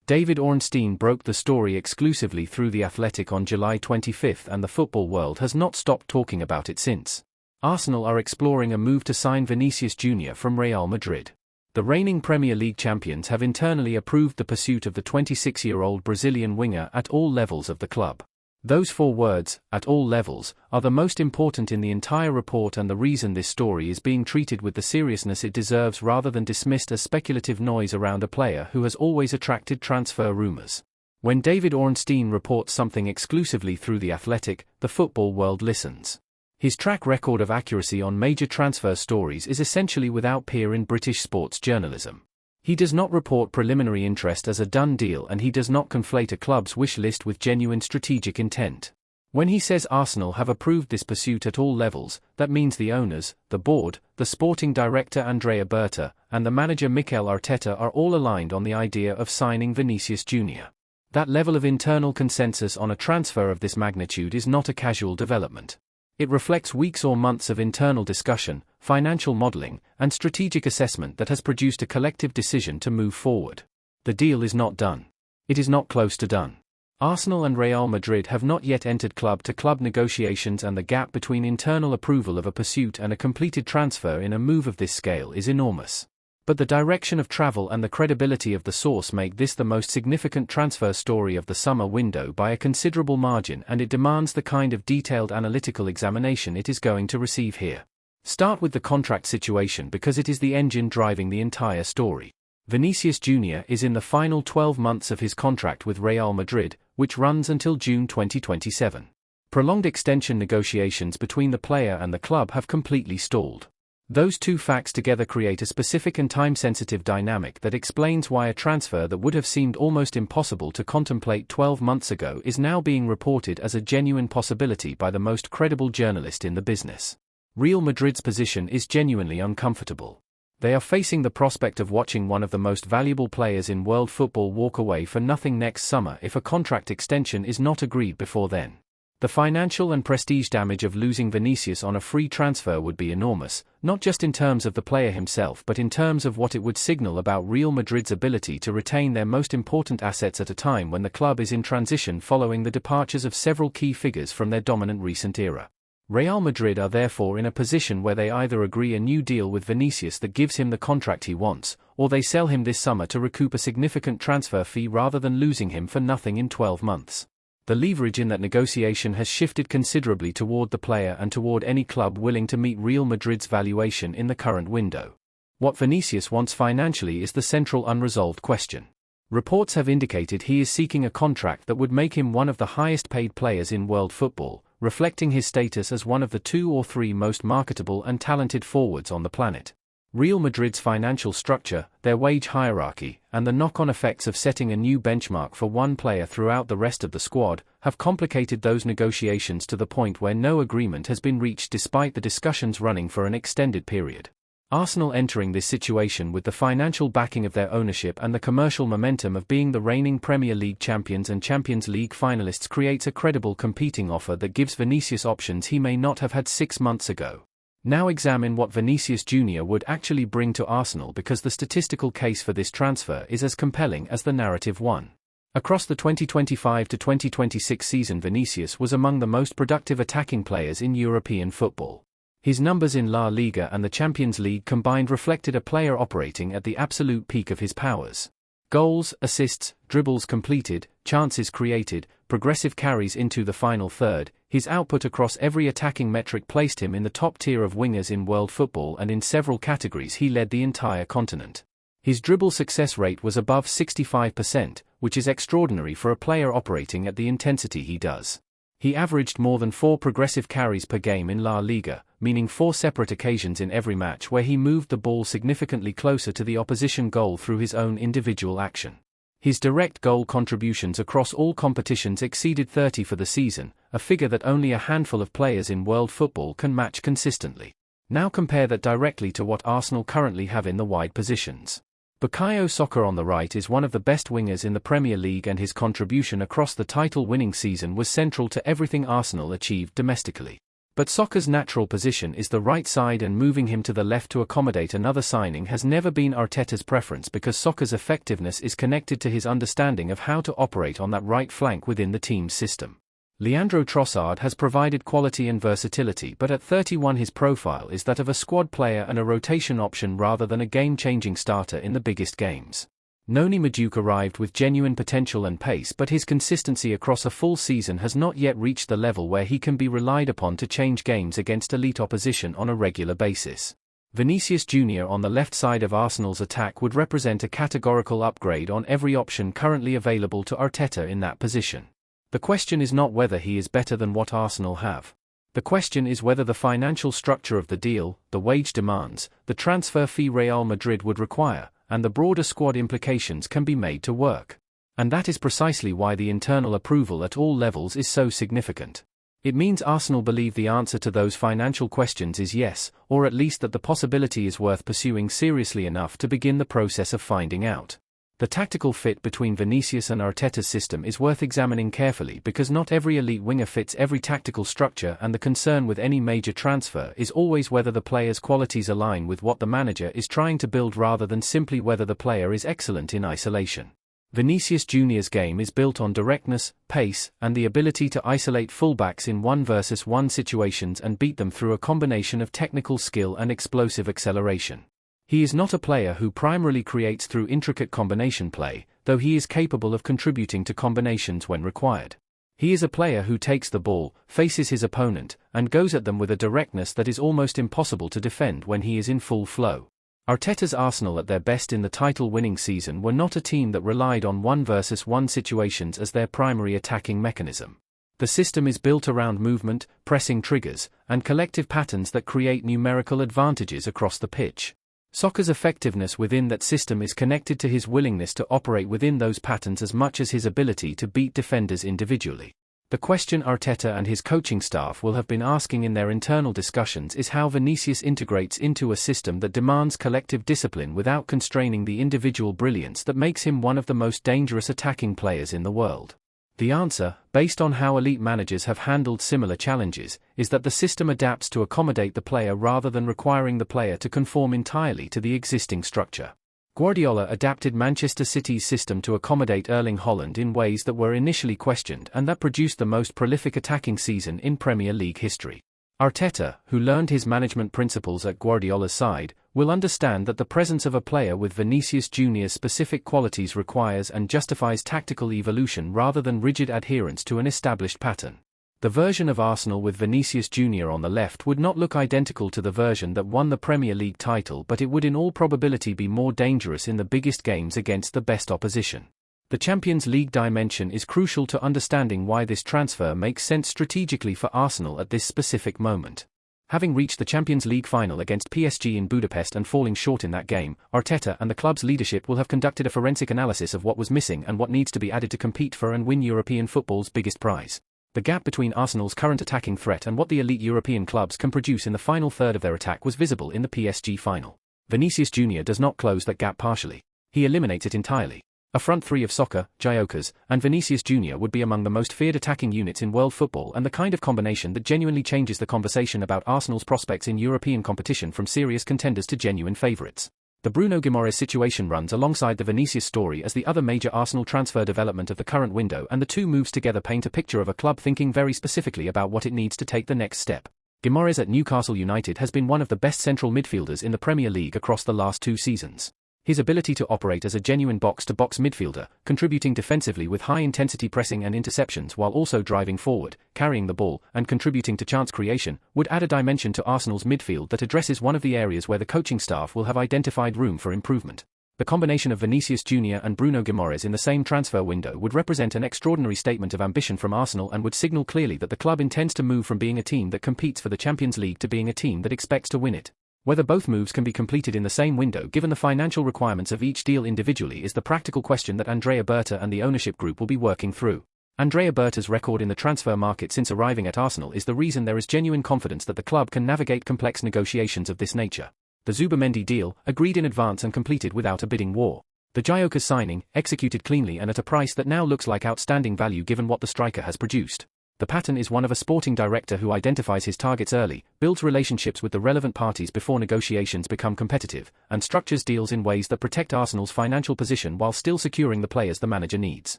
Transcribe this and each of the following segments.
David Ornstein broke the story exclusively through The Athletic on July 25, and the football world has not stopped talking about it since. Arsenal are exploring a move to sign Vinicius Jr. from Real Madrid. The reigning Premier League champions have internally approved the pursuit of the 26-year-old Brazilian winger at all levels of the club. Those 4 words, at all levels, are the most important in the entire report and the reason this story is being treated with the seriousness it deserves rather than dismissed as speculative noise around a player who has always attracted transfer rumours. When David Ornstein reports something exclusively through The Athletic, the football world listens. His track record of accuracy on major transfer stories is essentially without peer in British sports journalism. He does not report preliminary interest as a done deal, and he does not conflate a club's wish list with genuine strategic intent. When he says Arsenal have approved this pursuit at all levels, that means the owners, the board, the sporting director Andrea Berta, and the manager Mikel Arteta are all aligned on the idea of signing Vinicius Jr. That level of internal consensus on a transfer of this magnitude is not a casual development. It reflects weeks or months of internal discussion, financial modeling, and strategic assessment that has produced a collective decision to move forward. The deal is not done. It is not close to done. Arsenal and Real Madrid have not yet entered club-to-club negotiations, and the gap between internal approval of a pursuit and a completed transfer in a move of this scale is enormous. But the direction of travel and the credibility of the source make this the most significant transfer story of the summer window by a considerable margin, and it demands the kind of detailed analytical examination it is going to receive here. Start with the contract situation because it is the engine driving the entire story. Vinicius Jr. is in the final 12 months of his contract with Real Madrid, which runs until June 2027. Prolonged extension negotiations between the player and the club have completely stalled. Those 2 facts together create a specific and time-sensitive dynamic that explains why a transfer that would have seemed almost impossible to contemplate 12 months ago is now being reported as a genuine possibility by the most credible journalist in the business. Real Madrid's position is genuinely uncomfortable. They are facing the prospect of watching one of the most valuable players in world football walk away for nothing next summer if a contract extension is not agreed before then. The financial and prestige damage of losing Vinicius on a free transfer would be enormous, not just in terms of the player himself but in terms of what it would signal about Real Madrid's ability to retain their most important assets at a time when the club is in transition following the departures of several key figures from their dominant recent era. Real Madrid are therefore in a position where they either agree a new deal with Vinicius that gives him the contract he wants, or they sell him this summer to recoup a significant transfer fee rather than losing him for nothing in 12 months. The leverage in that negotiation has shifted considerably toward the player and toward any club willing to meet Real Madrid's valuation in the current window. What Vinicius wants financially is the central unresolved question. Reports have indicated he is seeking a contract that would make him one of the highest-paid players in world football, reflecting his status as one of the 2 or 3 most marketable and talented forwards on the planet. Real Madrid's financial structure, their wage hierarchy, and the knock-on effects of setting a new benchmark for one player throughout the rest of the squad have complicated those negotiations to the point where no agreement has been reached despite the discussions running for an extended period. Arsenal entering this situation with the financial backing of their ownership and the commercial momentum of being the reigning Premier League champions and Champions League finalists creates a credible competing offer that gives Vinicius options he may not have had 6 months ago. Now examine what Vinicius Jr. would actually bring to Arsenal, because the statistical case for this transfer is as compelling as the narrative one. Across the 2025 to 2026 season, Vinicius was among the most productive attacking players in European football. His numbers in La Liga and the Champions League combined reflected a player operating at the absolute peak of his powers. Goals, assists, dribbles completed, chances created, progressive carries into the final third, his output across every attacking metric placed him in the top tier of wingers in world football, and in several categories he led the entire continent. His dribble success rate was above 65%, which is extraordinary for a player operating at the intensity he does. He averaged more than 4 progressive carries per game in La Liga, meaning 4 separate occasions in every match where he moved the ball significantly closer to the opposition goal through his own individual action. His direct goal contributions across all competitions exceeded 30 for the season, a figure that only a handful of players in world football can match consistently. Now compare that directly to what Arsenal currently have in the wide positions. Bukayo Saka on the right is one of the best wingers in the Premier League, and his contribution across the title-winning season was central to everything Arsenal achieved domestically. But Saka's natural position is the right side, and moving him to the left to accommodate another signing has never been Arteta's preference, because Saka's effectiveness is connected to his understanding of how to operate on that right flank within the team's system. Leandro Trossard has provided quality and versatility, but at 31 his profile is that of a squad player and a rotation option rather than a game-changing starter in the biggest games. Noni Madueke arrived with genuine potential and pace, but his consistency across a full season has not yet reached the level where he can be relied upon to change games against elite opposition on a regular basis. Vinicius Jr. on the left side of Arsenal's attack would represent a categorical upgrade on every option currently available to Arteta in that position. The question is not whether he is better than what Arsenal have. The question is whether the financial structure of the deal, the wage demands, the transfer fee Real Madrid would require, and the broader squad implications can be made to work. And that is precisely why the internal approval at all levels is so significant. It means Arsenal believe the answer to those financial questions is yes, or at least that the possibility is worth pursuing seriously enough to begin the process of finding out. The tactical fit between Vinicius and Arteta's system is worth examining carefully, because not every elite winger fits every tactical structure, and the concern with any major transfer is always whether the player's qualities align with what the manager is trying to build rather than simply whether the player is excellent in isolation. Vinicius Jr.'s game is built on directness, pace, and the ability to isolate fullbacks in 1-versus-1 situations and beat them through a combination of technical skill and explosive acceleration. He is not a player who primarily creates through intricate combination play, though he is capable of contributing to combinations when required. He is a player who takes the ball, faces his opponent, and goes at them with a directness that is almost impossible to defend when he is in full flow. Arteta's Arsenal at their best in the title-winning season were not a team that relied on 1-versus-1 situations as their primary attacking mechanism. The system is built around movement, pressing triggers, and collective patterns that create numerical advantages across the pitch. Saka's effectiveness within that system is connected to his willingness to operate within those patterns as much as his ability to beat defenders individually. The question Arteta and his coaching staff will have been asking in their internal discussions is how Vinicius integrates into a system that demands collective discipline without constraining the individual brilliance that makes him one of the most dangerous attacking players in the world. The answer, based on how elite managers have handled similar challenges, is that the system adapts to accommodate the player rather than requiring the player to conform entirely to the existing structure. Guardiola adapted Manchester City's system to accommodate Erling Haaland in ways that were initially questioned and that produced the most prolific attacking season in Premier League history. Arteta, who learned his management principles at Guardiola's side, will understand that the presence of a player with Vinicius Jr.'s specific qualities requires and justifies tactical evolution rather than rigid adherence to an established pattern. The version of Arsenal with Vinicius Jr. on the left would not look identical to the version that won the Premier League title, but it would in all probability be more dangerous in the biggest games against the best opposition. The Champions League dimension is crucial to understanding why this transfer makes sense strategically for Arsenal at this specific moment. Having reached the Champions League final against PSG in Budapest and falling short in that game, Arteta and the club's leadership will have conducted a forensic analysis of what was missing and what needs to be added to compete for and win European football's biggest prize. The gap between Arsenal's current attacking threat and what the elite European clubs can produce in the final third of their attack was visible in the PSG final. Vinicius Jr. does not close that gap partially. He eliminates it entirely. A front three of Saka, Gyökeres, and Vinicius Jr. would be among the most feared attacking units in world football, and the kind of combination that genuinely changes the conversation about Arsenal's prospects in European competition from serious contenders to genuine favourites. The Bruno Guimarães situation runs alongside the Vinicius story as the other major Arsenal transfer development of the current window, and the two moves together paint a picture of a club thinking very specifically about what it needs to take the next step. Guimarães at Newcastle United has been one of the best central midfielders in the Premier League across the last 2 seasons. His ability to operate as a genuine box-to-box midfielder, contributing defensively with high-intensity pressing and interceptions while also driving forward, carrying the ball, and contributing to chance creation, would add a dimension to Arsenal's midfield that addresses one of the areas where the coaching staff will have identified room for improvement. The combination of Vinicius Jr. and Bruno Guimarães in the same transfer window would represent an extraordinary statement of ambition from Arsenal and would signal clearly that the club intends to move from being a team that competes for the Champions League to being a team that expects to win it. Whether both moves can be completed in the same window given the financial requirements of each deal individually is the practical question that Andrea Berta and the ownership group will be working through. Andrea Berta's record in the transfer market since arriving at Arsenal is the reason there is genuine confidence that the club can navigate complex negotiations of this nature. The Zubimendi deal, agreed in advance and completed without a bidding war. The Gyökeres signing, executed cleanly and at a price that now looks like outstanding value given what the striker has produced. The pattern is one of a sporting director who identifies his targets early, builds relationships with the relevant parties before negotiations become competitive, and structures deals in ways that protect Arsenal's financial position while still securing the players the manager needs.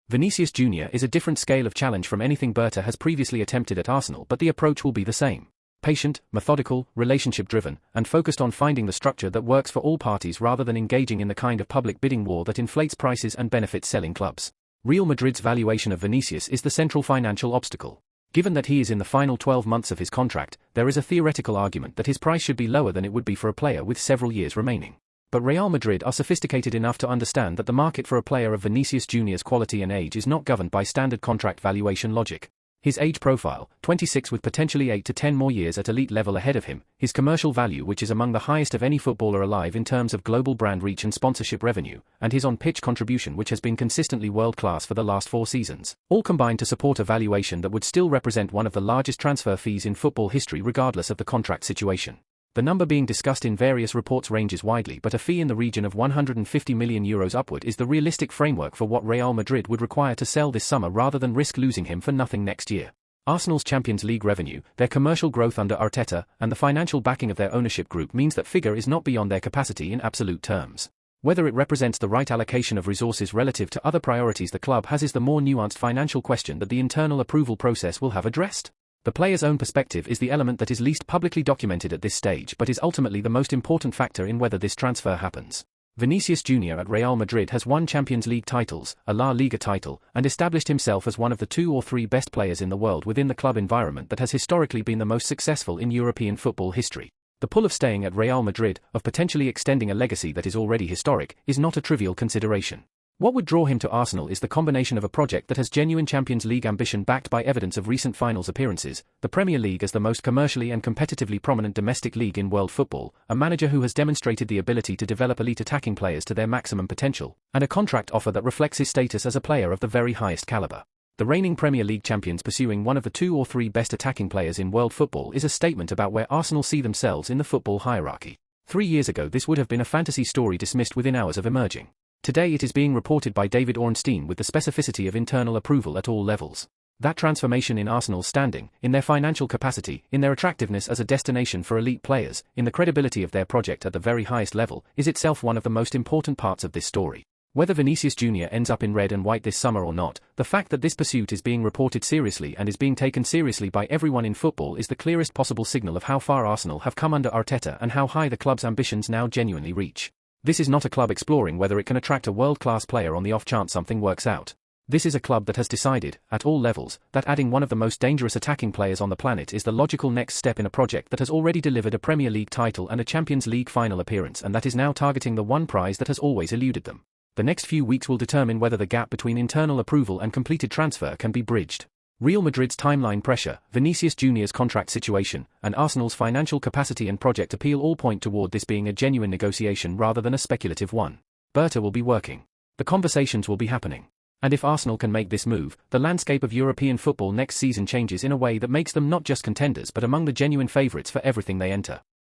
Vinicius Jr. is a different scale of challenge from anything Berta has previously attempted at Arsenal, but the approach will be the same. Patient, methodical, relationship-driven, and focused on finding the structure that works for all parties rather than engaging in the kind of public bidding war that inflates prices and benefits selling clubs. Real Madrid's valuation of Vinicius is the central financial obstacle. Given that he is in the final 12 months of his contract, there is a theoretical argument that his price should be lower than it would be for a player with several years remaining. But Real Madrid are sophisticated enough to understand that the market for a player of Vinicius Jr.'s quality and age is not governed by standard contract valuation logic. His age profile, 26 with potentially 8 to 10 more years at elite level ahead of him, his commercial value which is among the highest of any footballer alive in terms of global brand reach and sponsorship revenue, and his on-pitch contribution which has been consistently world-class for the last 4 seasons, all combine to support a valuation that would still represent one of the largest transfer fees in football history regardless of the contract situation. The number being discussed in various reports ranges widely, but a fee in the region of €150 million upward is the realistic framework for what Real Madrid would require to sell this summer rather than risk losing him for nothing next year. Arsenal's Champions League revenue, their commercial growth under Arteta, and the financial backing of their ownership group means that figure is not beyond their capacity in absolute terms. Whether it represents the right allocation of resources relative to other priorities the club has is the more nuanced financial question that the internal approval process will have addressed. The player's own perspective is the element that is least publicly documented at this stage but is ultimately the most important factor in whether this transfer happens. Vinicius Jr. at Real Madrid has won Champions League titles, a La Liga title, and established himself as one of the 2 or 3 best players in the world within the club environment that has historically been the most successful in European football history. The pull of staying at Real Madrid, of potentially extending a legacy that is already historic, is not a trivial consideration. What would draw him to Arsenal is the combination of a project that has genuine Champions League ambition backed by evidence of recent finals appearances, the Premier League as the most commercially and competitively prominent domestic league in world football, a manager who has demonstrated the ability to develop elite attacking players to their maximum potential, and a contract offer that reflects his status as a player of the very highest caliber. The reigning Premier League champions pursuing one of the 2 or 3 best attacking players in world football is a statement about where Arsenal see themselves in the football hierarchy. 3 years ago this would have been a fantasy story dismissed within hours of emerging. Today it is being reported by David Ornstein with the specificity of internal approval at all levels. That transformation in Arsenal's standing, in their financial capacity, in their attractiveness as a destination for elite players, in the credibility of their project at the very highest level, is itself one of the most important parts of this story. Whether Vinicius Jr. ends up in red and white this summer or not, the fact that this pursuit is being reported seriously and is being taken seriously by everyone in football is the clearest possible signal of how far Arsenal have come under Arteta and how high the club's ambitions now genuinely reach. This is not a club exploring whether it can attract a world-class player on the off chance something works out. This is a club that has decided, at all levels, that adding one of the most dangerous attacking players on the planet is the logical next step in a project that has already delivered a Premier League title and a Champions League final appearance and that is now targeting the one prize that has always eluded them. The next few weeks will determine whether the gap between internal approval and completed transfer can be bridged. Real Madrid's timeline pressure, Vinicius Jr.'s contract situation, and Arsenal's financial capacity and project appeal all point toward this being a genuine negotiation rather than a speculative one. Berta will be working. The conversations will be happening. And if Arsenal can make this move, the landscape of European football next season changes in a way that makes them not just contenders but among the genuine favourites for everything they enter.